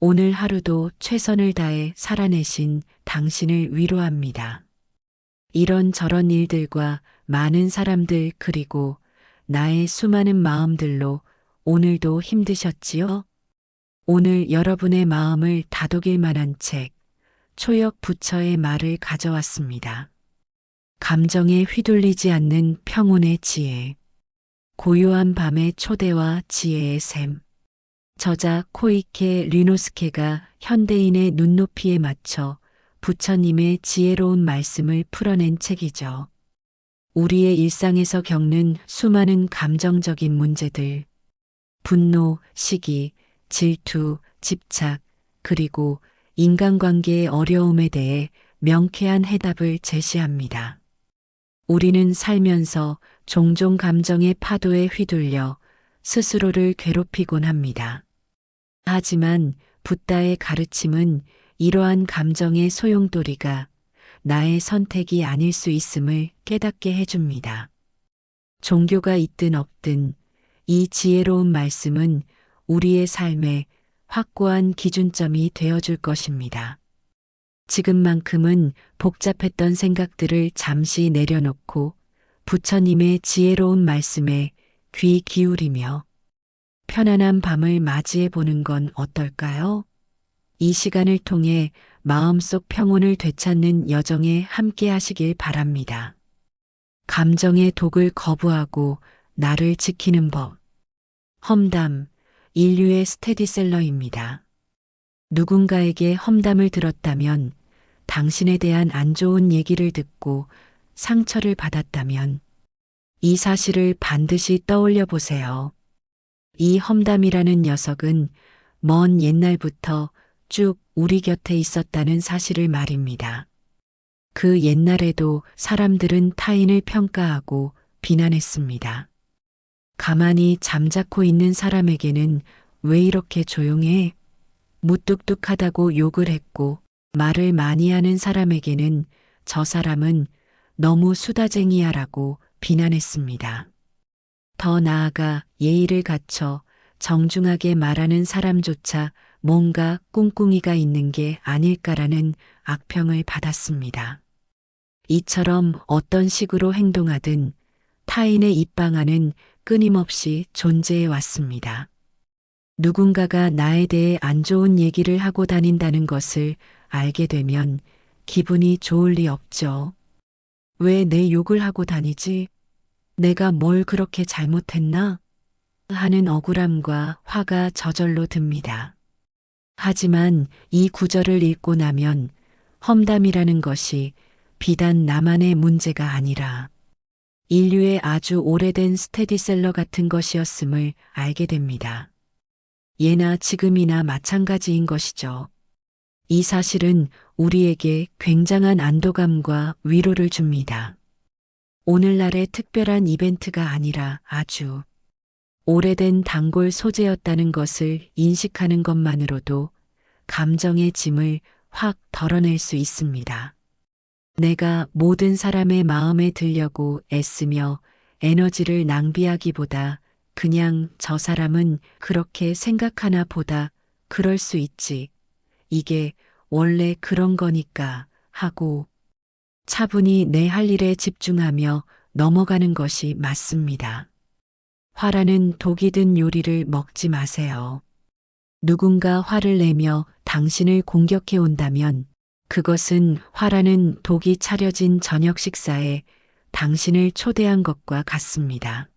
오늘 하루도 최선을 다해 살아내신 당신을 위로합니다. 이런저런 일들과 많은 사람들 그리고 나의 수많은 마음들로 오늘도 힘드셨지요? 오늘 여러분의 마음을 다독일 만한 책, 초역 부처의 말을 가져왔습니다. 감정에 휘둘리지 않는 평온의 지혜. 고요한 밤의 초대와 지혜의 샘. 저자 코이케 류노스케가 현대인의 눈높이에 맞춰 부처님의 지혜로운 말씀을 풀어낸 책이죠. 우리의 일상에서 겪는 수많은 감정적인 문제들, 분노, 시기, 질투, 집착, 그리고 인간관계의 어려움에 대해 명쾌한 해답을 제시합니다. 우리는 살면서 종종 감정의 파도에 휘둘려 스스로를 괴롭히곤 합니다. 하지만 붓다의 가르침은 이러한 감정의 소용돌이가 나의 선택이 아닐 수 있음을 깨닫게 해줍니다. 종교가 있든 없든 이 지혜로운 말씀은 우리의 삶에 확고한 기준점이 되어줄 것입니다. 지금만큼은 복잡했던 생각들을 잠시 내려놓고 부처님의 지혜로운 말씀에 귀 기울이며 편안한 밤을 맞이해 보는 건 어떨까요? 이 시간을 통해 마음속 평온을 되찾는 여정에 함께 하시길 바랍니다. 감정의 독을 거부하고 나를 지키는 법. 험담, 인류의 스테디셀러입니다. 누군가에게 험담을 들었다면, 당신에 대한 안 좋은 얘기를 듣고 상처를 받았다면, 이 사실을 반드시 떠올려 보세요. 이 험담이라는 녀석은 먼 옛날부터 쭉 우리 곁에 있었다는 사실을 말입니다. 그 옛날에도 사람들은 타인을 평가하고 비난했습니다. 가만히 잠자코 있는 사람에게는 왜 이렇게 조용해? 무뚝뚝하다고 욕을 했고, 말을 많이 하는 사람에게는 저 사람은 너무 수다쟁이야라고 비난했습니다. 더 나아가 예의를 갖춰 정중하게 말하는 사람조차 뭔가 꿍꿍이가 있는 게 아닐까라는 악평을 받았습니다. 이처럼 어떤 식으로 행동하든 타인의 입방아는 끊임없이 존재해 왔습니다. 누군가가 나에 대해 안 좋은 얘기를 하고 다닌다는 것을 알게 되면 기분이 좋을 리 없죠. 왜 내 욕을 하고 다니지? 내가 뭘 그렇게 잘못했나? 하는 억울함과 화가 저절로 듭니다. 하지만 이 구절을 읽고 나면 험담이라는 것이 비단 나만의 문제가 아니라 인류의 아주 오래된 스테디셀러 같은 것이었음을 알게 됩니다. 예나 지금이나 마찬가지인 것이죠. 이 사실은 우리에게 굉장한 안도감과 위로를 줍니다. 오늘날의 특별한 이벤트가 아니라 아주 오래된 단골 소재였다는 것을 인식하는 것만으로도 감정의 짐을 확 덜어낼 수 있습니다. 내가 모든 사람의 마음에 들려고 애쓰며 에너지를 낭비하기보다 그냥 저 사람은 그렇게 생각하나 보다 그럴 수 있지. 이게 원래 그런 거니까 하고 차분히 내 할 일에 집중하며 넘어가는 것이 맞습니다. 화라는 독이 든 요리를 먹지 마세요. 누군가 화를 내며 당신을 공격해 온다면 그것은 화라는 독이 차려진 저녁 식사에 당신을 초대한 것과 같습니다.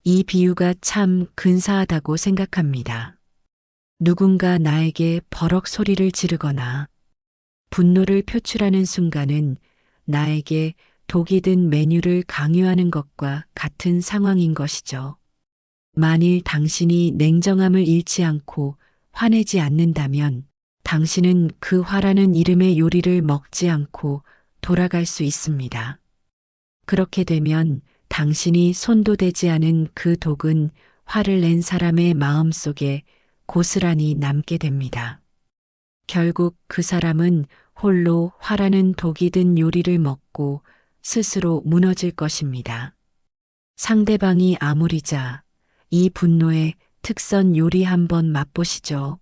이 비유가 참 근사하다고 생각합니다. 누군가 나에게 버럭 소리를 지르거나 분노를 표출하는 순간은 나에게 독이 든 메뉴를 강요하는 것과 같은 상황인 것이죠. 만일 당신이 냉정함을 잃지 않고 화내지 않는다면 당신은 그 화라는 이름의 요리를 먹지 않고 돌아갈 수 있습니다. 그렇게 되면 당신이 손도 대지 않은 그 독은 화를 낸 사람의 마음 속에 고스란히 남게 됩니다. 결국 그 사람은 홀로 화라는 독이 든 요리를 먹고 스스로 무너질 것입니다. 상대방이 아무리자 이 분노의 특선 요리 한번 맛보시죠.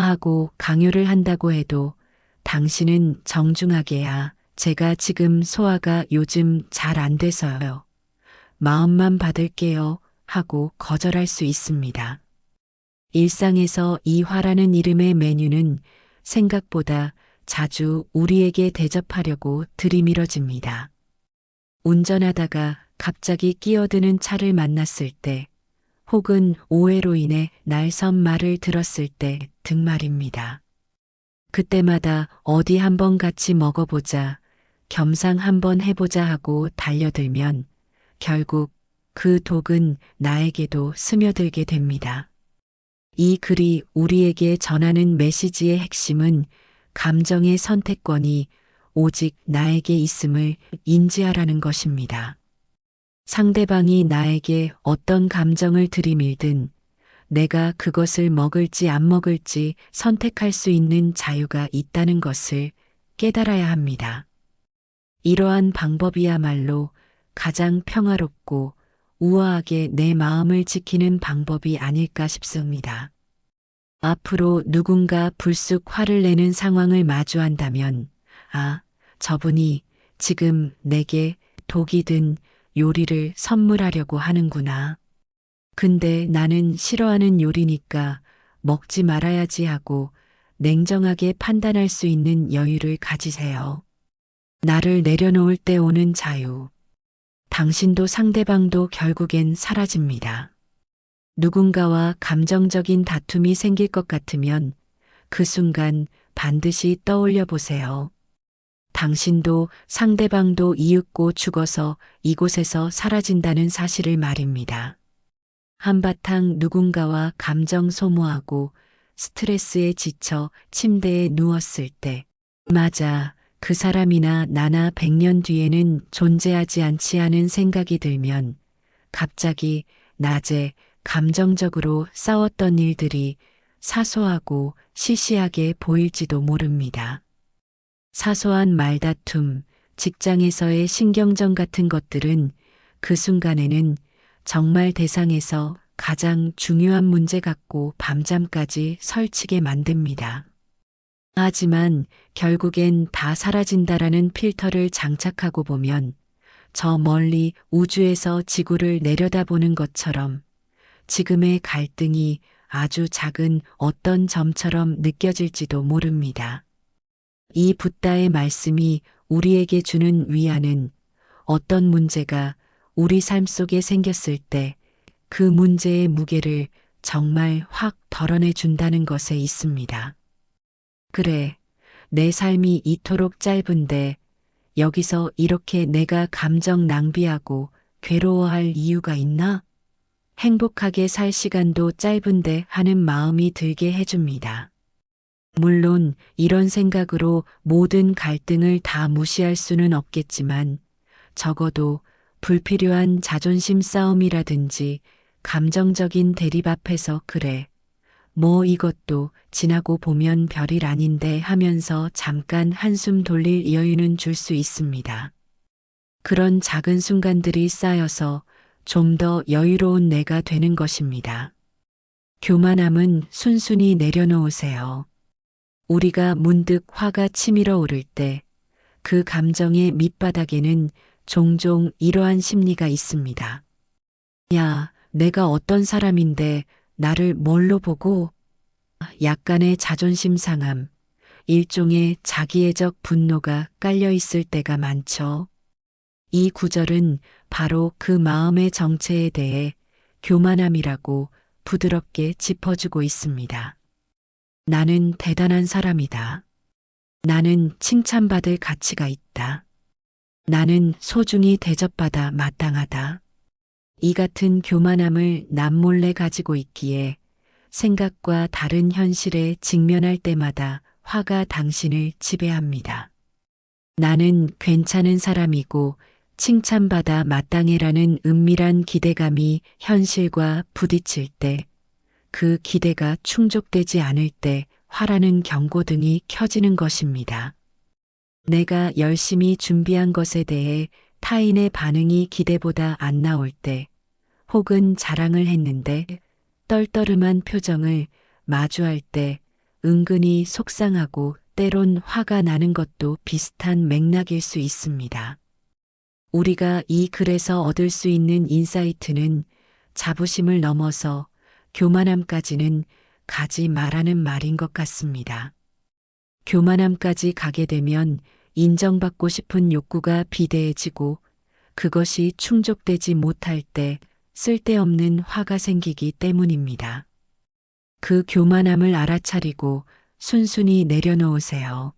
하고 강요를 한다고 해도 당신은 정중하게야 제가 지금 소화가 요즘 잘 안 돼서요. 마음만 받을게요 하고 거절할 수 있습니다. 일상에서 이 화라는 이름의 메뉴는 생각보다 자주 우리에게 대접하려고 들이밀어집니다. 운전하다가 갑자기 끼어드는 차를 만났을 때, 혹은 오해로 인해 날선 말을 들었을 때 등 말입니다. 그때마다 어디 한번 같이 먹어보자, 겸상 한번 해보자 하고 달려들면 결국 그 독은 나에게도 스며들게 됩니다. 이 글이 우리에게 전하는 메시지의 핵심은 감정의 선택권이 오직 나에게 있음을 인지하라는 것입니다. 상대방이 나에게 어떤 감정을 들이밀든 내가 그것을 먹을지 안 먹을지 선택할 수 있는 자유가 있다는 것을 깨달아야 합니다. 이러한 방법이야말로 가장 평화롭고 우아하게 내 마음을 지키는 방법이 아닐까 싶습니다. 앞으로 누군가 불쑥 화를 내는 상황을 마주한다면, 아, 저분이 지금 내게 독이 든 요리를 선물하려고 하는구나. 근데 나는 싫어하는 요리니까 먹지 말아야지 하고 냉정하게 판단할 수 있는 여유를 가지세요. 나를 내려놓을 때 오는 자유. 당신도 상대방도 결국엔 사라집니다. 누군가와 감정적인 다툼이 생길 것 같으면 그 순간 반드시 떠올려 보세요. 당신도 상대방도 이윽고 죽어서 이곳에서 사라진다는 사실을 말입니다. 한바탕 누군가와 감정 소모하고 스트레스에 지쳐 침대에 누웠을 때, 맞아, 그 사람이나 나나 100년 뒤에는 존재하지 않지 않은 생각이 들면 갑자기 낮에 감정적으로 싸웠던 일들이 사소하고 시시하게 보일지도 모릅니다. 사소한 말다툼, 직장에서의 신경전 같은 것들은 그 순간에는 정말 대상에서 가장 중요한 문제 같고 밤잠까지 설치게 만듭니다. 하지만 결국엔 다 사라진다라는 필터를 장착하고 보면 저 멀리 우주에서 지구를 내려다보는 것처럼 지금의 갈등이 아주 작은 어떤 점처럼 느껴질지도 모릅니다. 이 붓다의 말씀이 우리에게 주는 위안은 어떤 문제가 우리 삶 속에 생겼을 때 그 문제의 무게를 정말 확 덜어내 준다는 것에 있습니다. 그래, 내 삶이 이토록 짧은데 여기서 이렇게 내가 감정 낭비하고 괴로워할 이유가 있나? 행복하게 살 시간도 짧은데 하는 마음이 들게 해줍니다. 물론 이런 생각으로 모든 갈등을 다 무시할 수는 없겠지만 적어도 불필요한 자존심 싸움이라든지 감정적인 대립 앞에서 그래, 뭐 이것도 지나고 보면 별일 아닌데 하면서 잠깐 한숨 돌릴 여유는 줄 수 있습니다. 그런 작은 순간들이 쌓여서 좀 더 여유로운 내가 되는 것입니다. 교만함은 순순히 내려놓으세요. 우리가 문득 화가 치밀어 오를 때 그 감정의 밑바닥에는 종종 이러한 심리가 있습니다. 야, 내가 어떤 사람인데 나를 뭘로 보고? 약간의 자존심 상함, 일종의 자기애적 분노가 깔려 있을 때가 많죠. 이 구절은 바로 그 마음의 정체에 대해 교만함이라고 부드럽게 짚어주고 있습니다. 나는 대단한 사람이다. 나는 칭찬받을 가치가 있다. 나는 소중히 대접받아 마땅하다. 이 같은 교만함을 남몰래 가지고 있기에 생각과 다른 현실에 직면할 때마다 화가 당신을 지배합니다. 나는 괜찮은 사람이고 칭찬받아 마땅해라는 은밀한 기대감이 현실과 부딪힐 때, 그 기대가 충족되지 않을 때 화라는 경고등이 켜지는 것입니다. 내가 열심히 준비한 것에 대해 타인의 반응이 기대보다 안 나올 때, 혹은 자랑을 했는데 떨떠름한 표정을 마주할 때 은근히 속상하고 때론 화가 나는 것도 비슷한 맥락일 수 있습니다. 우리가 이 글에서 얻을 수 있는 인사이트는 자부심을 넘어서 교만함까지는 가지 말라는 말인 것 같습니다. 교만함까지 가게 되면 인정받고 싶은 욕구가 비대해지고 그것이 충족되지 못할 때 쓸데없는 화가 생기기 때문입니다. 그 교만함을 알아차리고 순순히 내려놓으세요.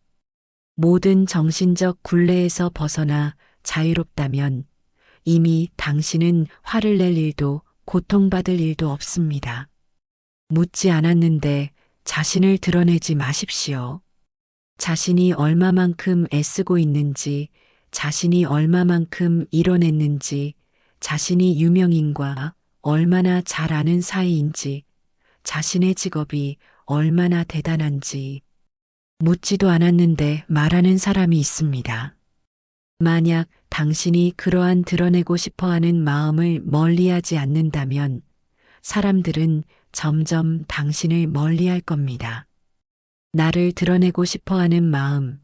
모든 정신적 굴레에서 벗어나 자유롭다면 이미 당신은 화를 낼 일도 고통받을 일도 없습니다. 묻지 않았는데 자신을 드러내지 마십시오. 자신이 얼마만큼 애쓰고 있는지, 자신이 얼마만큼 이뤄냈는지, 자신이 유명인과 얼마나 잘 아는 사이인지, 자신의 직업이 얼마나 대단한지 묻지도 않았는데 말하는 사람이 있습니다. 만약 당신이 그러한 드러내고 싶어하는 마음을 멀리하지 않는다면 사람들은 점점 당신을 멀리할 겁니다. 나를 드러내고 싶어하는 마음,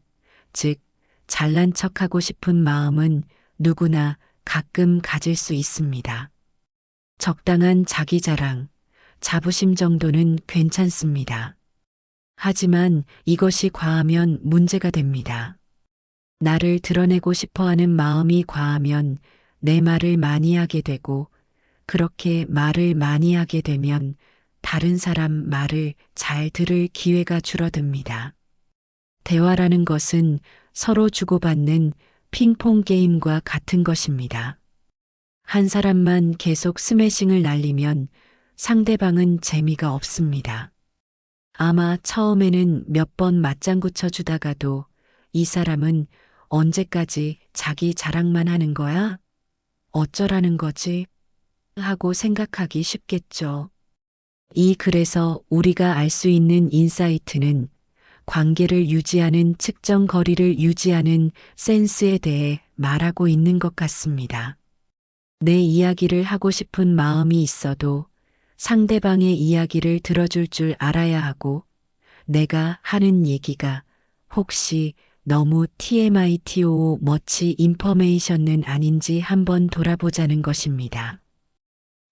즉 잘난 척하고 싶은 마음은 누구나 가끔 가질 수 있습니다. 적당한 자기 자랑, 자부심 정도는 괜찮습니다. 하지만 이것이 과하면 문제가 됩니다. 나를 드러내고 싶어하는 마음이 과하면 내 말을 많이 하게 되고 그렇게 말을 많이 하게 되면 다른 사람 말을 잘 들을 기회가 줄어듭니다. 대화라는 것은 서로 주고받는 핑퐁 게임과 같은 것입니다. 한 사람만 계속 스매싱을 날리면 상대방은 재미가 없습니다. 아마 처음에는 몇 번 맞장구 쳐주다가도 이 사람은 언제까지 자기 자랑만 하는 거야? 어쩌라는 거지? 하고 생각하기 쉽겠죠. 이 글에서 우리가 알 수 있는 인사이트는 관계를 유지하는 측정 거리를 유지하는 센스에 대해 말하고 있는 것 같습니다. 내 이야기를 하고 싶은 마음이 있어도 상대방의 이야기를 들어줄 줄 알아야 하고 내가 하는 얘기가 혹시 너무 TMI, TOO, 머치 인포메이션은 아닌지 한번 돌아보자는 것입니다.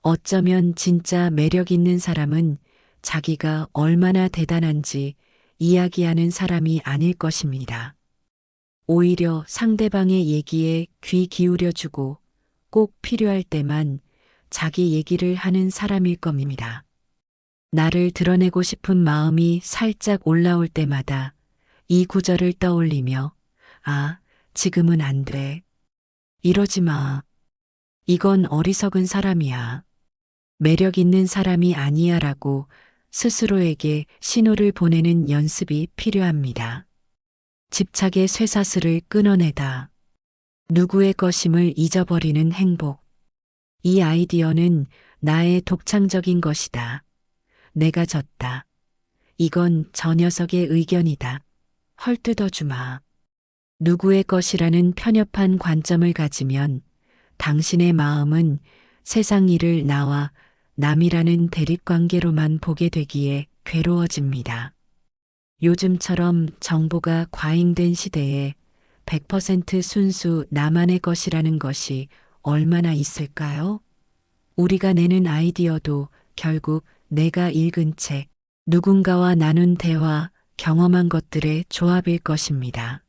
어쩌면 진짜 매력 있는 사람은 자기가 얼마나 대단한지 이야기하는 사람이 아닐 것입니다. 오히려 상대방의 얘기에 귀 기울여주고 꼭 필요할 때만 자기 얘기를 하는 사람일 겁니다. 나를 드러내고 싶은 마음이 살짝 올라올 때마다 이 구절을 떠올리며 아, 지금은 안 돼. 이러지 마. 이건 어리석은 사람이야. 매력 있는 사람이 아니야 라고 스스로에게 신호를 보내는 연습이 필요합니다. 집착의 쇠사슬을 끊어내다. 누구의 것임을 잊어버리는 행복. 이 아이디어는 나의 독창적인 것이다. 내가 졌다. 이건 저 녀석의 의견이다. 헐뜯어주마. 누구의 것이라는 편협한 관점을 가지면 당신의 마음은 세상 일을 나와 남이라는 대립관계로만 보게 되기에 괴로워집니다. 요즘처럼 정보가 과잉된 시대에 100% 순수 나만의 것이라는 것이 얼마나 있을까요? 우리가 내는 아이디어도 결국 내가 읽은 책, 누군가와 나눈 대화, 경험한 것들의 조합일 것입니다.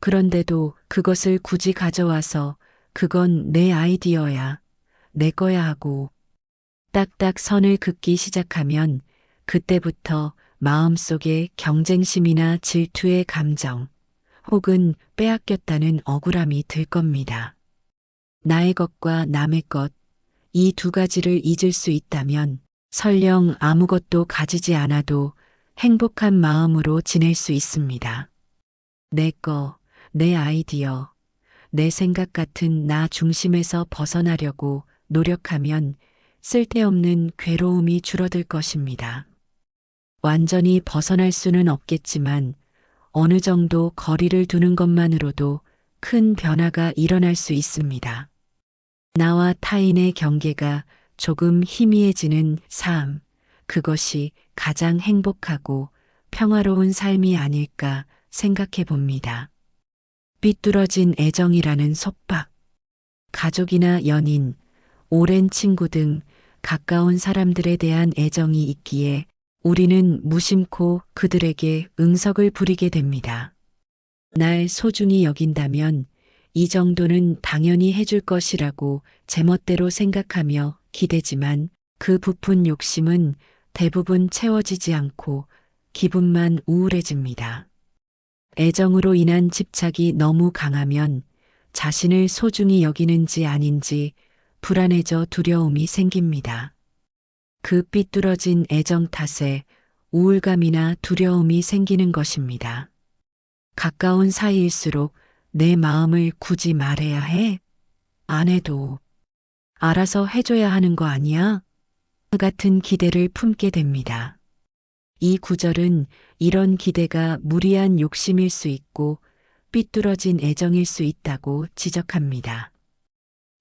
그런데도 그것을 굳이 가져와서 그건 내 아이디어야, 내 거야 하고 딱딱 선을 긋기 시작하면 그때부터 마음속에 경쟁심이나 질투의 감정 혹은 빼앗겼다는 억울함이 들 겁니다. 나의 것과 남의 것, 이 두 가지를 잊을 수 있다면 설령 아무것도 가지지 않아도 행복한 마음으로 지낼 수 있습니다. 내 거, 내 아이디어, 내 생각 같은 나 중심에서 벗어나려고 노력하면 쓸데없는 괴로움이 줄어들 것입니다. 완전히 벗어날 수는 없겠지만 어느 정도 거리를 두는 것만으로도 큰 변화가 일어날 수 있습니다. 나와 타인의 경계가 조금 희미해지는 삶, 그것이 가장 행복하고 평화로운 삶이 아닐까 생각해 봅니다. 삐뚤어진 애정이라는 속박. 가족이나 연인, 오랜 친구 등 가까운 사람들에 대한 애정이 있기에 우리는 무심코 그들에게 응석을 부리게 됩니다. 날 소중히 여긴다면 이 정도는 당연히 해줄 것이라고 제멋대로 생각하며 기대지만 그 부푼 욕심은 대부분 채워지지 않고 기분만 우울해집니다. 애정으로 인한 집착이 너무 강하면 자신을 소중히 여기는지 아닌지 불안해져 두려움이 생깁니다. 그 삐뚤어진 애정 탓에 우울감이나 두려움이 생기는 것입니다. 가까운 사이일수록 내 마음을 굳이 말해야 해? 안 해도 알아서 해줘야 하는 거 아니야? 같은 기대를 품게 됩니다. 이 구절은 이런 기대가 무리한 욕심일 수 있고 삐뚤어진 애정일 수 있다고 지적합니다.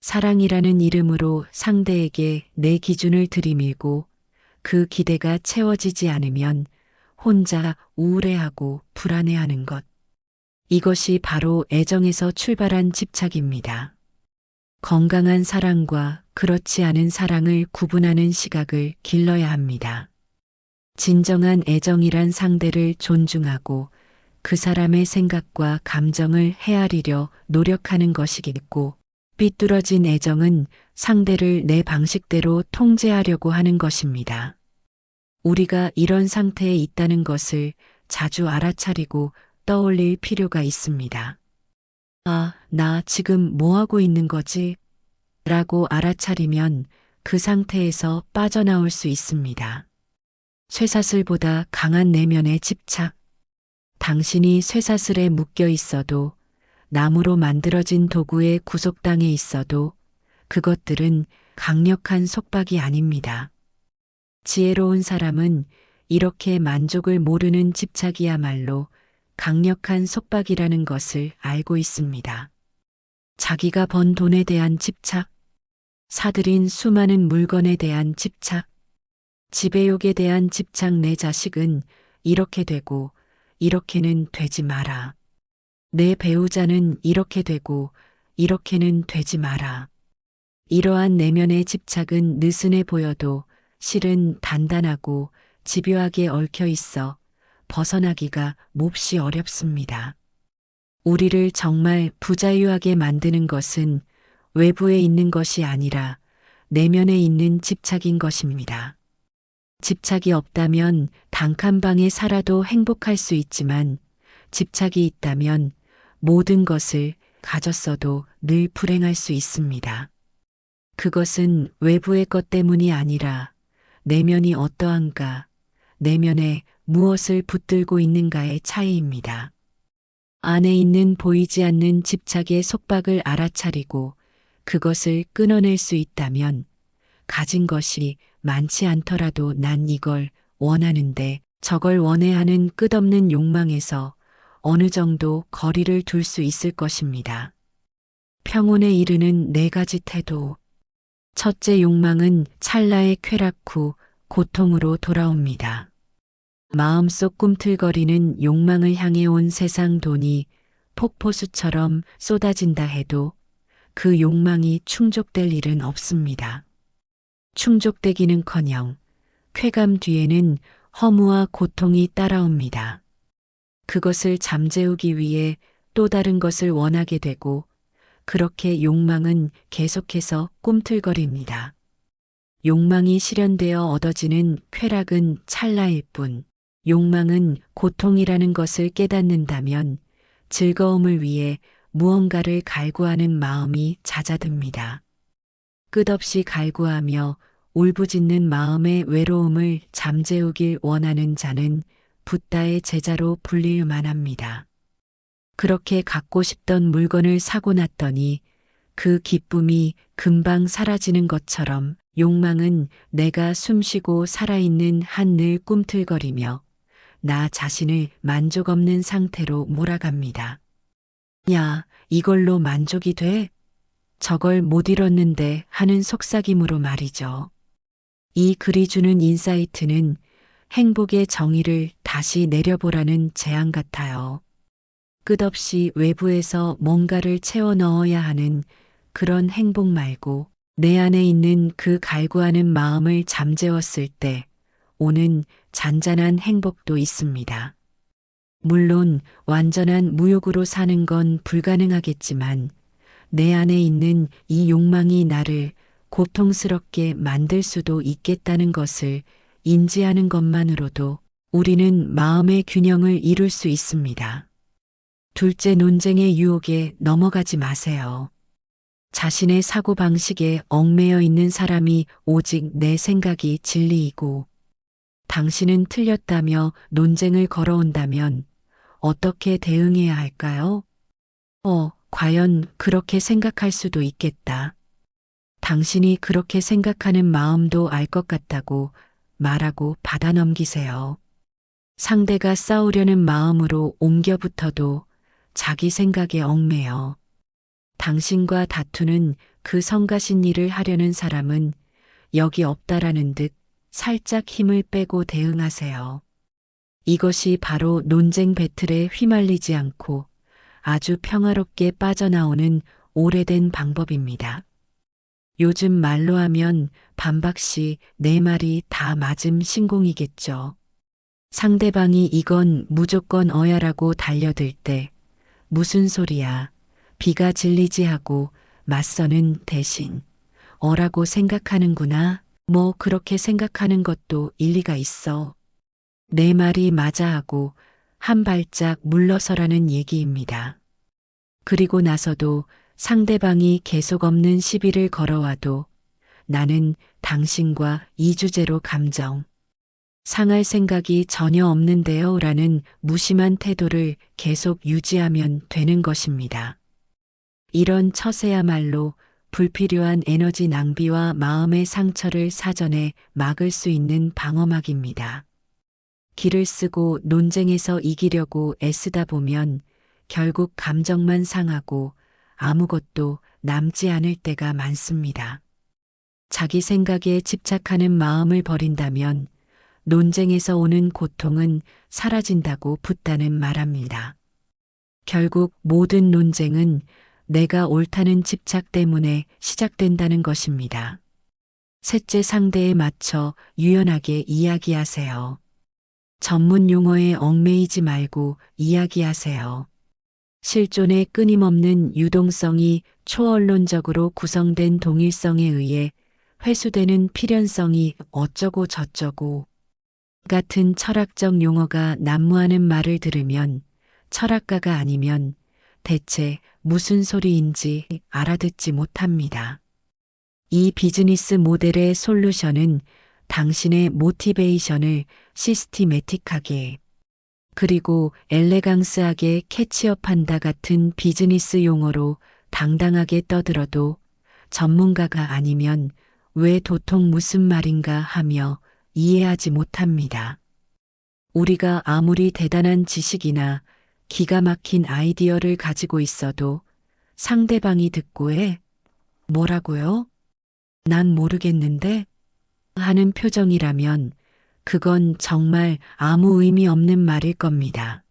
사랑이라는 이름으로 상대에게 내 기준을 들이밀고 그 기대가 채워지지 않으면 혼자 우울해하고 불안해하는 것. 이것이 바로 애정에서 출발한 집착입니다. 건강한 사랑과 그렇지 않은 사랑을 구분하는 시각을 길러야 합니다. 진정한 애정이란 상대를 존중하고 그 사람의 생각과 감정을 헤아리려 노력하는 것이겠고, 삐뚤어진 애정은 상대를 내 방식대로 통제하려고 하는 것입니다. 우리가 이런 상태에 있다는 것을 자주 알아차리고 떠올릴 필요가 있습니다. 아, 나 지금 뭐 하고 있는 거지? 라고 알아차리면 그 상태에서 빠져나올 수 있습니다. 쇠사슬보다 강한 내면의 집착. 당신이 쇠사슬에 묶여 있어도 나무로 만들어진 도구에 구속당해 있어도 그것들은 강력한 속박이 아닙니다. 지혜로운 사람은 이렇게 만족을 모르는 집착이야말로 강력한 속박이라는 것을 알고 있습니다. 자기가 번 돈에 대한 집착, 사들인 수많은 물건에 대한 집착, 지배욕에 대한 집착. 내 자식은 이렇게 되고 이렇게는 되지 마라. 내 배우자는 이렇게 되고 이렇게는 되지 마라. 이러한 내면의 집착은 느슨해 보여도 실은 단단하고 집요하게 얽혀 있어 벗어나기가 몹시 어렵습니다. 우리를 정말 부자유하게 만드는 것은 외부에 있는 것이 아니라 내면에 있는 집착인 것입니다. 집착이 없다면 단칸방에 살아도 행복할 수 있지만 집착이 있다면 모든 것을 가졌어도 늘 불행할 수 있습니다. 그것은 외부의 것 때문이 아니라 내면이 어떠한가, 내면에 무엇을 붙들고 있는가의 차이입니다. 안에 있는 보이지 않는 집착의 속박을 알아차리고 그것을 끊어낼 수 있다면 가진 것이 많지 않더라도 난 이걸 원하는데 저걸 원해 하는 끝없는 욕망에서 어느 정도 거리를 둘 수 있을 것입니다. 평온에 이르는 네 가지 태도. 첫째, 욕망은 찰나의 쾌락 후 고통으로 돌아옵니다. 마음속 꿈틀거리는 욕망을 향해 온 세상 돈이 폭포수처럼 쏟아진다 해도 그 욕망이 충족될 일은 없습니다. 충족되기는커녕 쾌감 뒤에는 허무와 고통이 따라옵니다. 그것을 잠재우기 위해 또 다른 것을 원하게 되고 그렇게 욕망은 계속해서 꿈틀거립니다. 욕망이 실현되어 얻어지는 쾌락은 찰나일 뿐, 욕망은 고통이라는 것을 깨닫는다면 즐거움을 위해 무언가를 갈구하는 마음이 잦아듭니다. 끝없이 갈구하며 울부짖는 마음의 외로움을 잠재우길 원하는 자는 붓다의 제자로 불릴 만합니다. 그렇게 갖고 싶던 물건을 사고 났더니 그 기쁨이 금방 사라지는 것처럼 욕망은 내가 숨쉬고 살아있는 한 늘 꿈틀거리며 나 자신을 만족 없는 상태로 몰아갑니다. 야, 이걸로 만족이 돼? 저걸 못 이뤘는데 하는 속삭임으로 말이죠. 이 글이 주는 인사이트는 행복의 정의를 다시 내려보라는 제안 같아요. 끝없이 외부에서 뭔가를 채워 넣어야 하는 그런 행복 말고 내 안에 있는 그 갈구하는 마음을 잠재웠을 때 오는 잔잔한 행복도 있습니다. 물론 완전한 무욕으로 사는 건 불가능하겠지만 내 안에 있는 이 욕망이 나를 고통스럽게 만들 수도 있겠다는 것을 인지하는 것만으로도 우리는 마음의 균형을 이룰 수 있습니다. 둘째, 논쟁의 유혹에 넘어가지 마세요. 자신의 사고방식에 얽매여 있는 사람이 오직 내 생각이 진리이고 당신은 틀렸다며 논쟁을 걸어온다면 어떻게 대응해야 할까요? 과연 그렇게 생각할 수도 있겠다. 당신이 그렇게 생각하는 마음도 알 것 같다고 말하고 받아 넘기세요. 상대가 싸우려는 마음으로 옮겨 붙어도 자기 생각에 얽매여 당신과 다투는 그 성가신 일을 하려는 사람은 여기 없다라는 듯 살짝 힘을 빼고 대응하세요. 이것이 바로 논쟁 배틀에 휘말리지 않고 아주 평화롭게 빠져나오는 오래된 방법입니다. 요즘 말로 하면 반박시 내 말이 다 맞음 신공이겠죠. 상대방이 이건 무조건 어야라고 달려들 때 무슨 소리야, 비가 질리지 하고 맞서는 대신 어라고 생각하는구나. 뭐 그렇게 생각하는 것도 일리가 있어. 내 말이 맞아 하고 한 발짝 물러서라는 얘기입니다. 그리고 나서도 상대방이 계속 없는 시비를 걸어와도 나는 당신과 이 주제로 감정 상할 생각이 전혀 없는데요 라는 무심한 태도를 계속 유지하면 되는 것입니다. 이런 처세야말로 불필요한 에너지 낭비와 마음의 상처를 사전에 막을 수 있는 방어막입니다. 기를 쓰고 논쟁에서 이기려고 애쓰다 보면 결국 감정만 상하고 아무것도 남지 않을 때가 많습니다. 자기 생각에 집착하는 마음을 버린다면 논쟁에서 오는 고통은 사라진다고 붓다는 말합니다. 결국 모든 논쟁은 내가 옳다는 집착 때문에 시작된다는 것입니다. 셋째, 상대에 맞춰 유연하게 이야기하세요. 전문 용어에 얽매이지 말고 이야기하세요. 실존의 끊임없는 유동성이 초언론적으로 구성된 동일성에 의해 회수되는 필연성이 어쩌고 저쩌고 같은 철학적 용어가 난무하는 말을 들으면 철학가가 아니면 대체 무슨 소리인지 알아듣지 못합니다. 이 비즈니스 모델의 솔루션은 당신의 모티베이션을 시스티매틱하게 그리고 엘레강스하게 캐치업한다 같은 비즈니스 용어로 당당하게 떠들어도 전문가가 아니면 왜 도통 무슨 말인가 하며 이해하지 못합니다. 우리가 아무리 대단한 지식이나 기가 막힌 아이디어를 가지고 있어도 상대방이 듣고 뭐라고요? 난 모르겠는데? 하는 표정이라면 그건 정말 아무 의미 없는 말일 겁니다.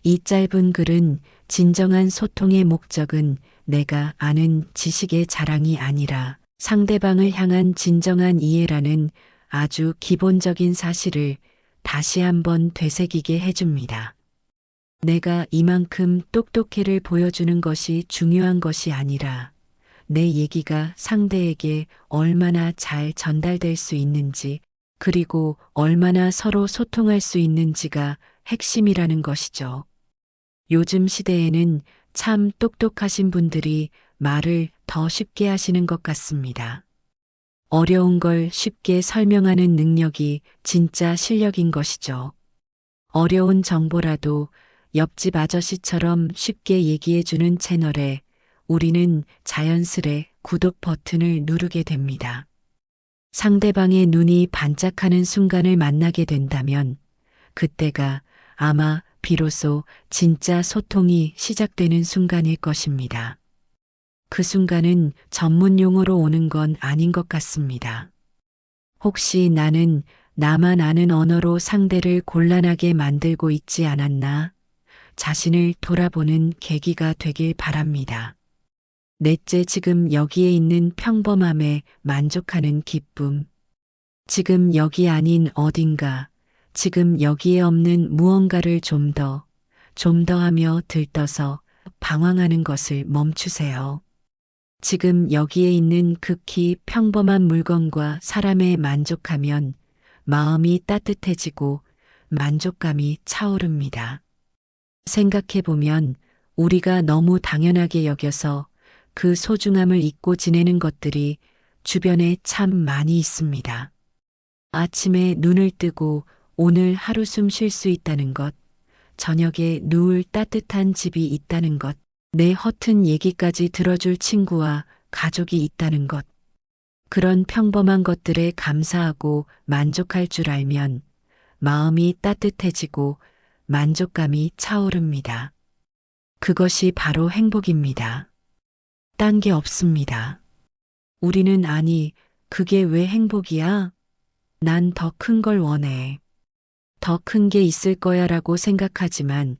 이 짧은 글은 진정한 소통의 목적은 내가 아는 지식의 자랑이 아니라 상대방을 향한 진정한 이해라는 아주 기본적인 사실을 다시 한번 되새기게 해줍니다. 내가 이만큼 똑똑해를 보여주는 것이 중요한 것이 아니라 내 얘기가 상대에게 얼마나 잘 전달될 수 있는지 그리고 얼마나 서로 소통할 수 있는지가 핵심이라는 것이죠. 요즘 시대에는 참 똑똑하신 분들이 말을 더 쉽게 하시는 것 같습니다. 어려운 걸 쉽게 설명하는 능력이 진짜 실력인 것이죠. 어려운 정보라도 옆집 아저씨처럼 쉽게 얘기해주는 채널에 우리는 자연스레 구독 버튼을 누르게 됩니다. 상대방의 눈이 반짝하는 순간을 만나게 된다면 그때가 아마 비로소 진짜 소통이 시작되는 순간일 것입니다. 그 순간은 전문 용어로 오는 건 아닌 것 같습니다. 혹시 나는 나만 아는 언어로 상대를 곤란하게 만들고 있지 않았나 자신을 돌아보는 계기가 되길 바랍니다. 넷째, 지금 여기에 있는 평범함에 만족하는 기쁨. 지금 여기 아닌 어딘가, 지금 여기에 없는 무언가를 좀 더 하며 들떠서 방황하는 것을 멈추세요. 지금 여기에 있는 극히 평범한 물건과 사람에 만족하면 마음이 따뜻해지고 만족감이 차오릅니다. 생각해 보면 우리가 너무 당연하게 여겨서 그 소중함을 잊고 지내는 것들이 주변에 참 많이 있습니다. 아침에 눈을 뜨고 오늘 하루 숨 쉴 수 있다는 것, 저녁에 누울 따뜻한 집이 있다는 것, 내 허튼 얘기까지 들어줄 친구와 가족이 있다는 것, 그런 평범한 것들에 감사하고 만족할 줄 알면 마음이 따뜻해지고 만족감이 차오릅니다. 그것이 바로 행복입니다. 딴 게 없습니다. 우리는 아니, 그게 왜 행복이야? 난 더 큰 걸 원해. 더 큰 게 있을 거야 라고 생각하지만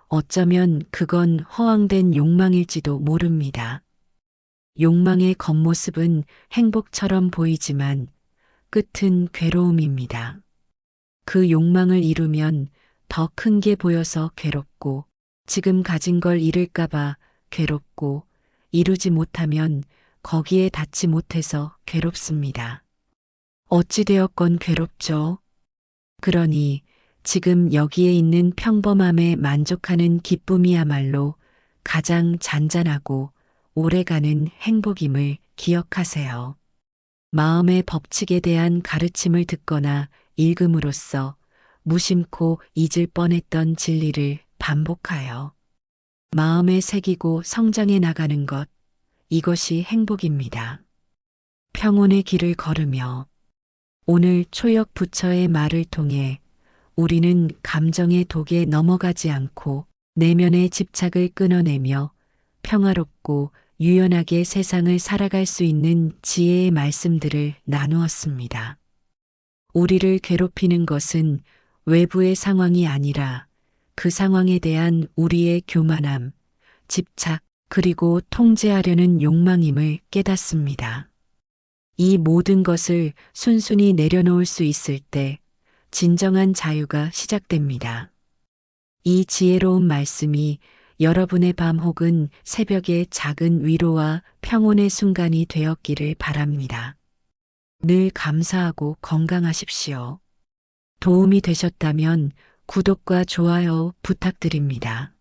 어쩌면 그건 허황된 욕망일지도 모릅니다. 욕망의 겉모습은 행복처럼 보이지만 끝은 괴로움입니다. 그 욕망을 이루면 더 큰 게 보여서 괴롭고 지금 가진 걸 잃을까봐 괴롭고 이루지 못하면 거기에 닿지 못해서 괴롭습니다. 어찌되었건 괴롭죠. 그러니 지금 여기에 있는 평범함에 만족하는 기쁨이야말로 가장 잔잔하고 오래가는 행복임을 기억하세요. 마음의 법칙에 대한 가르침을 듣거나 읽음으로써 무심코 잊을 뻔했던 진리를 반복하여 마음에 새기고 성장해 나가는 것, 이것이 행복입니다. 평온의 길을 걸으며 오늘 초역 부처의 말을 통해 우리는 감정의 독에 넘어가지 않고 내면의 집착을 끊어내며 평화롭고 유연하게 세상을 살아갈 수 있는 지혜의 말씀들을 나누었습니다. 우리를 괴롭히는 것은 외부의 상황이 아니라 그 상황에 대한 우리의 교만함, 집착, 그리고 통제하려는 욕망임을 깨닫습니다. 이 모든 것을 순순히 내려놓을 수 있을 때 진정한 자유가 시작됩니다. 이 지혜로운 말씀이 여러분의 밤 혹은 새벽의 작은 위로와 평온의 순간이 되었기를 바랍니다. 늘 감사하고 건강하십시오. 도움이 되셨다면 구독과 좋아요 부탁드립니다.